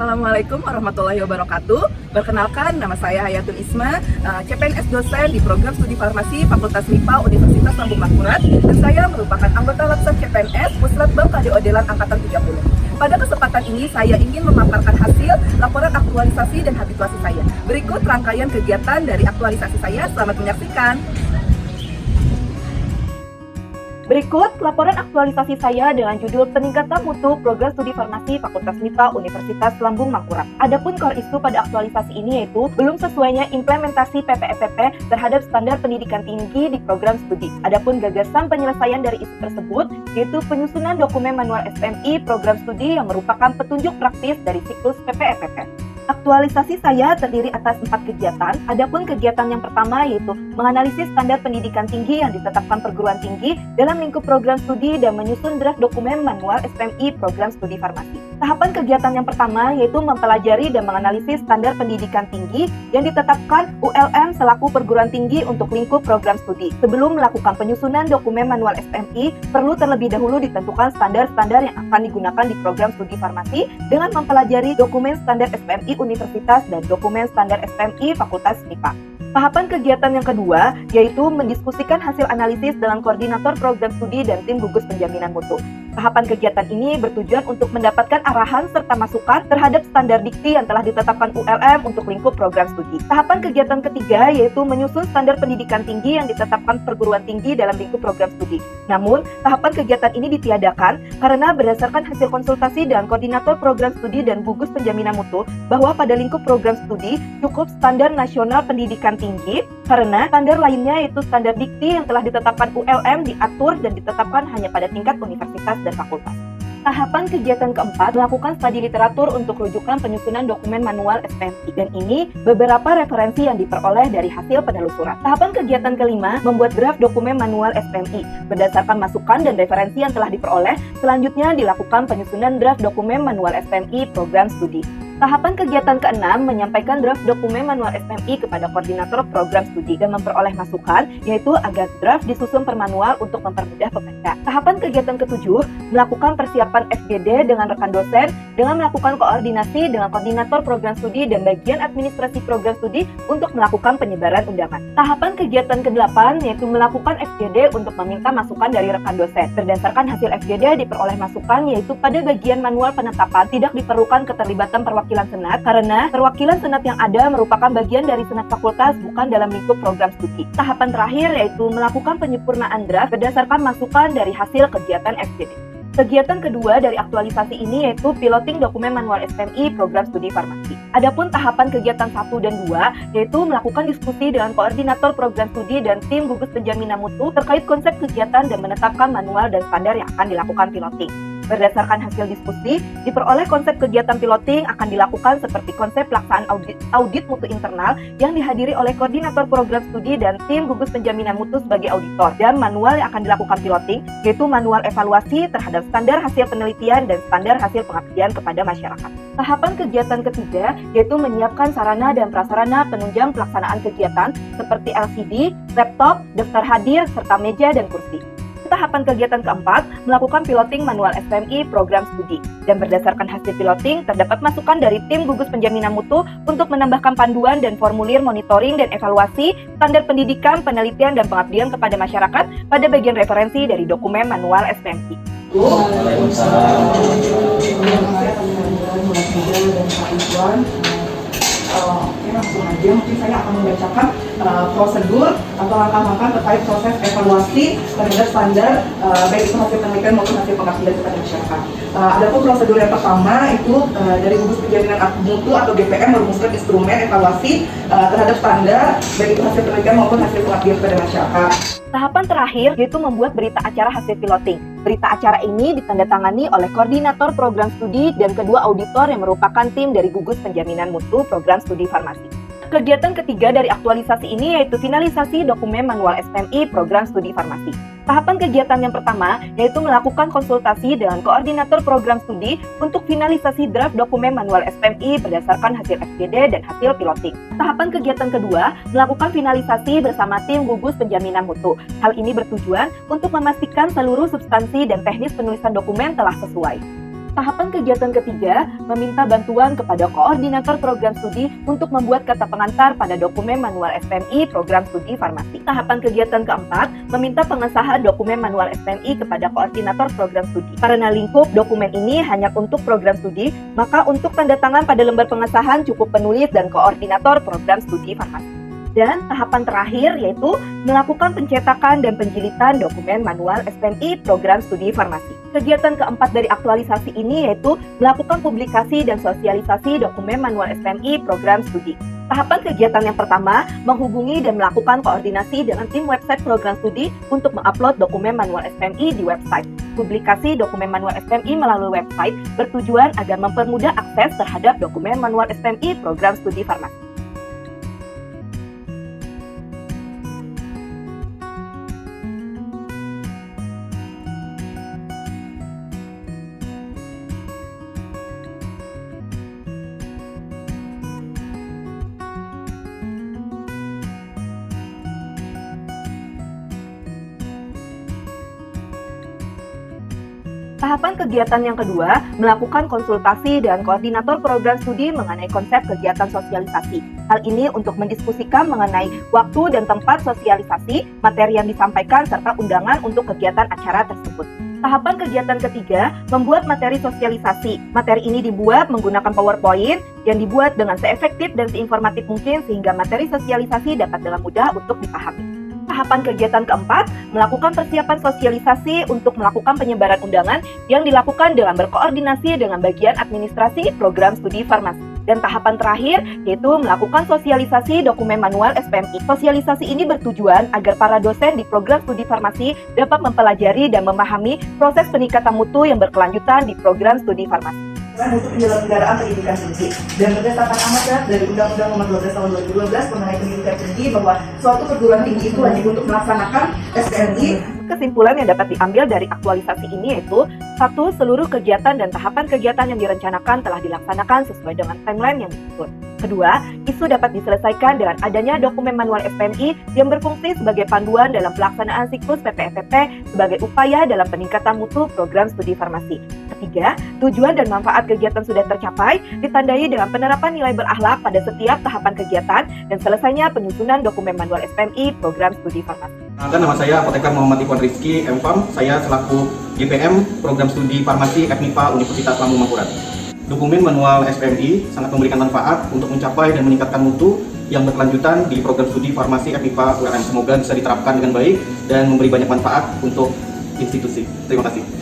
Assalamualaikum warahmatullahi wabarakatuh. Perkenalkan, nama saya Hayatul Isma, CPNS dosen di program studi farmasi Fakultas MIPA Universitas Lambung Mangkurat, dan saya merupakan anggota lapisan CPNS Puslatbang KD Odelan Angkatan 30. Pada kesempatan ini saya ingin memaparkan hasil laporan aktualisasi dan habituasi saya. Berikut rangkaian kegiatan dari aktualisasi saya. Selamat menyaksikan. Berikut laporan aktualisasi saya dengan judul Peningkatan Mutu Program Studi Farmasi Fakultas MIPA Universitas Lambung Mangkurat. Adapun core isu pada aktualisasi ini yaitu belum sesuainya implementasi PPFPP terhadap standar pendidikan tinggi di program studi. Adapun gagasan penyelesaian dari isu tersebut yaitu penyusunan dokumen manual SPMI program studi yang merupakan petunjuk praktis dari siklus PPFPP. Aktualisasi saya terdiri atas 4 kegiatan. Adapun kegiatan yang pertama yaitu menganalisis standar pendidikan tinggi yang ditetapkan perguruan tinggi dalam lingkup program studi dan menyusun draft dokumen manual SPMI program studi farmasi. Tahapan kegiatan yang pertama yaitu mempelajari dan menganalisis standar pendidikan tinggi yang ditetapkan ULM selaku perguruan tinggi untuk lingkup program studi. Sebelum melakukan penyusunan dokumen manual SPMI, perlu terlebih dahulu ditentukan standar-standar yang akan digunakan di program studi farmasi dengan mempelajari dokumen standar SPMI Universitas dan dokumen standar SPMI Fakultas MIPA. Tahapan kegiatan yang kedua yaitu mendiskusikan hasil analisis dengan koordinator program studi dan tim gugus penjaminan mutu. Tahapan kegiatan ini bertujuan untuk mendapatkan arahan serta masukan terhadap standar dikti yang telah ditetapkan ULM untuk lingkup program studi. Tahapan kegiatan ketiga yaitu menyusun standar pendidikan tinggi yang ditetapkan perguruan tinggi dalam lingkup program studi. Namun, tahapan kegiatan ini ditiadakan karena berdasarkan hasil konsultasi dengan koordinator program studi dan gugus penjaminan mutu bahwa pada lingkup program studi cukup standar nasional pendidikan tinggi karena standar lainnya yaitu standar dikti yang telah ditetapkan ULM diatur dan ditetapkan hanya pada tingkat universitas dan fakultas. Tahapan kegiatan keempat melakukan studi literatur untuk rujukan penyusunan dokumen manual SPMI, dan ini beberapa referensi yang diperoleh dari hasil penelusuran. Tahapan kegiatan kelima membuat draft dokumen manual SPMI berdasarkan masukan dan referensi yang telah diperoleh. Selanjutnya dilakukan penyusunan draft dokumen manual SPMI program studi. Tahapan kegiatan keenam menyampaikan draft dokumen manual SPMI kepada koordinator program studi dan memperoleh masukan, yaitu agar draft disusun per manual untuk mempermudah pebaca. Tahapan kegiatan ketujuh melakukan persiapan FGD dengan rekan dosen dengan melakukan koordinasi dengan koordinator program studi dan bagian administrasi program studi untuk melakukan penyebaran undangan. Tahapan kegiatan ke-8 yaitu melakukan FGD untuk meminta masukan dari rekan dosen. Berdasarkan hasil FGD diperoleh masukan yaitu pada bagian manual penetapan tidak diperlukan keterlibatan perwakilan senat karena perwakilan senat yang ada merupakan bagian dari senat fakultas bukan dalam lingkup program studi. Tahapan terakhir yaitu melakukan penyempurnaan draft berdasarkan masukan dari hasil kegiatan FGD. Kegiatan kedua dari aktualisasi ini yaitu piloting dokumen manual SPMI program studi farmasi. Adapun tahapan kegiatan 1 dan 2 yaitu melakukan diskusi dengan koordinator program studi dan tim gugus penjaminan mutu terkait konsep kegiatan dan menetapkan manual dan standar yang akan dilakukan piloting. Berdasarkan hasil diskusi, diperoleh konsep kegiatan piloting akan dilakukan seperti konsep pelaksanaan audit mutu internal yang dihadiri oleh koordinator program studi dan tim gugus penjaminan mutu sebagai auditor, dan manual yang akan dilakukan piloting yaitu manual evaluasi terhadap standar hasil penelitian dan standar hasil pengabdian kepada masyarakat. Tahapan kegiatan ketiga yaitu menyiapkan sarana dan prasarana penunjang pelaksanaan kegiatan seperti LCD, laptop, daftar hadir, serta meja dan kursi. Tahapan kegiatan keempat melakukan piloting manual SPMI program studi, dan berdasarkan hasil piloting terdapat masukan dari tim gugus penjaminan mutu untuk menambahkan panduan dan formulir monitoring dan evaluasi standar pendidikan, penelitian, dan pengabdian kepada masyarakat pada bagian referensi dari dokumen manual SPMI. Langsung aja mungkin saya akan membacakan prosedur atau langkah-langkah terkait proses evaluasi terhadap standar baik itu hasil penelitian maupun hasil pengabdian kepada masyarakat. Adapun prosedur yang pertama itu dari gugus penjaminan mutu atau GPM merumuskan instrumen evaluasi terhadap standar baik itu hasil penelitian maupun hasil pengabdian kepada masyarakat. Tahapan terakhir yaitu membuat berita acara hasil piloting. Berita acara ini ditandatangani oleh koordinator program studi dan kedua auditor yang merupakan tim dari gugus penjaminan mutu program studi farmasi. Kegiatan ketiga dari aktualisasi ini yaitu finalisasi dokumen manual SPMI program studi farmasi. Tahapan kegiatan yang pertama yaitu melakukan konsultasi dengan koordinator program studi untuk finalisasi draft dokumen manual SPMI berdasarkan hasil FGD dan hasil piloting. Tahapan kegiatan kedua melakukan finalisasi bersama tim gugus penjaminan mutu. Hal ini bertujuan untuk memastikan seluruh substansi dan teknis penulisan dokumen telah sesuai. Tahapan kegiatan ketiga, meminta bantuan kepada koordinator program studi untuk membuat kata pengantar pada dokumen manual SPMI program studi farmasi. Tahapan kegiatan keempat, meminta pengesahan dokumen manual SPMI kepada koordinator program studi. Karena lingkup dokumen ini hanya untuk program studi, maka untuk tanda tangan pada lembar pengesahan cukup penulis dan koordinator program studi farmasi. Dan tahapan terakhir yaitu melakukan pencetakan dan penjilitan dokumen manual SPMI program studi farmasi. Kegiatan keempat dari aktualisasi ini yaitu melakukan publikasi dan sosialisasi dokumen manual SPMI program studi. Tahapan kegiatan yang pertama, menghubungi dan melakukan koordinasi dengan tim website program studi untuk mengupload dokumen manual SPMI di website. Publikasi dokumen manual SPMI melalui website bertujuan agar mempermudah akses terhadap dokumen manual SPMI program studi farmasi. Tahapan kegiatan yang kedua, melakukan konsultasi dengan koordinator program studi mengenai konsep kegiatan sosialisasi. Hal ini untuk mendiskusikan mengenai waktu dan tempat sosialisasi, materi yang disampaikan, serta undangan untuk kegiatan acara tersebut. Tahapan kegiatan ketiga, membuat materi sosialisasi. Materi ini dibuat menggunakan PowerPoint yang dibuat dengan seefektif dan seinformatif mungkin sehingga materi sosialisasi dapat dengan mudah untuk dipahami. Tahapan kegiatan keempat, melakukan persiapan sosialisasi untuk melakukan penyebaran undangan yang dilakukan dengan berkoordinasi dengan bagian administrasi program studi farmasi. Dan tahapan terakhir, yaitu melakukan sosialisasi dokumen manual SPMI. Sosialisasi ini bertujuan agar para dosen di program studi farmasi dapat mempelajari dan memahami proses peningkatan mutu yang berkelanjutan di program studi farmasi. Untuk penyelenggaraan pendidikan tinggi dan berdasarkan amanat dari Undang-Undang Nomor 12 Tahun 2012 mengenai pendidikan tinggi bahwa suatu perguruan tinggi itu wajib untuk melaksanakan SPMI. Kesimpulan yang dapat diambil dari aktualisasi ini yaitu 1. Seluruh kegiatan dan tahapan kegiatan yang direncanakan telah dilaksanakan sesuai dengan timeline yang disusun. Kedua, isu dapat diselesaikan dengan adanya dokumen manual SPMI yang berfungsi sebagai panduan dalam pelaksanaan siklus PPFP sebagai upaya dalam peningkatan mutu program studi farmasi. Ketiga, tujuan dan manfaat kegiatan sudah tercapai, ditandai dengan penerapan nilai berakhlak pada setiap tahapan kegiatan dan selesainya penyusunan dokumen manual SPMI program studi farmasi. Nama saya Apoteker Muhammad Ikhwan Rizky, M.Farm. Saya selaku GPM Program Studi Farmasi FMIPA Universitas Lambung Mangkurat. Dokumen manual SPMI sangat memberikan manfaat untuk mencapai dan meningkatkan mutu yang berkelanjutan di program studi farmasi FMIPA URM. Semoga bisa diterapkan dengan baik dan memberi banyak manfaat untuk institusi. Terima kasih.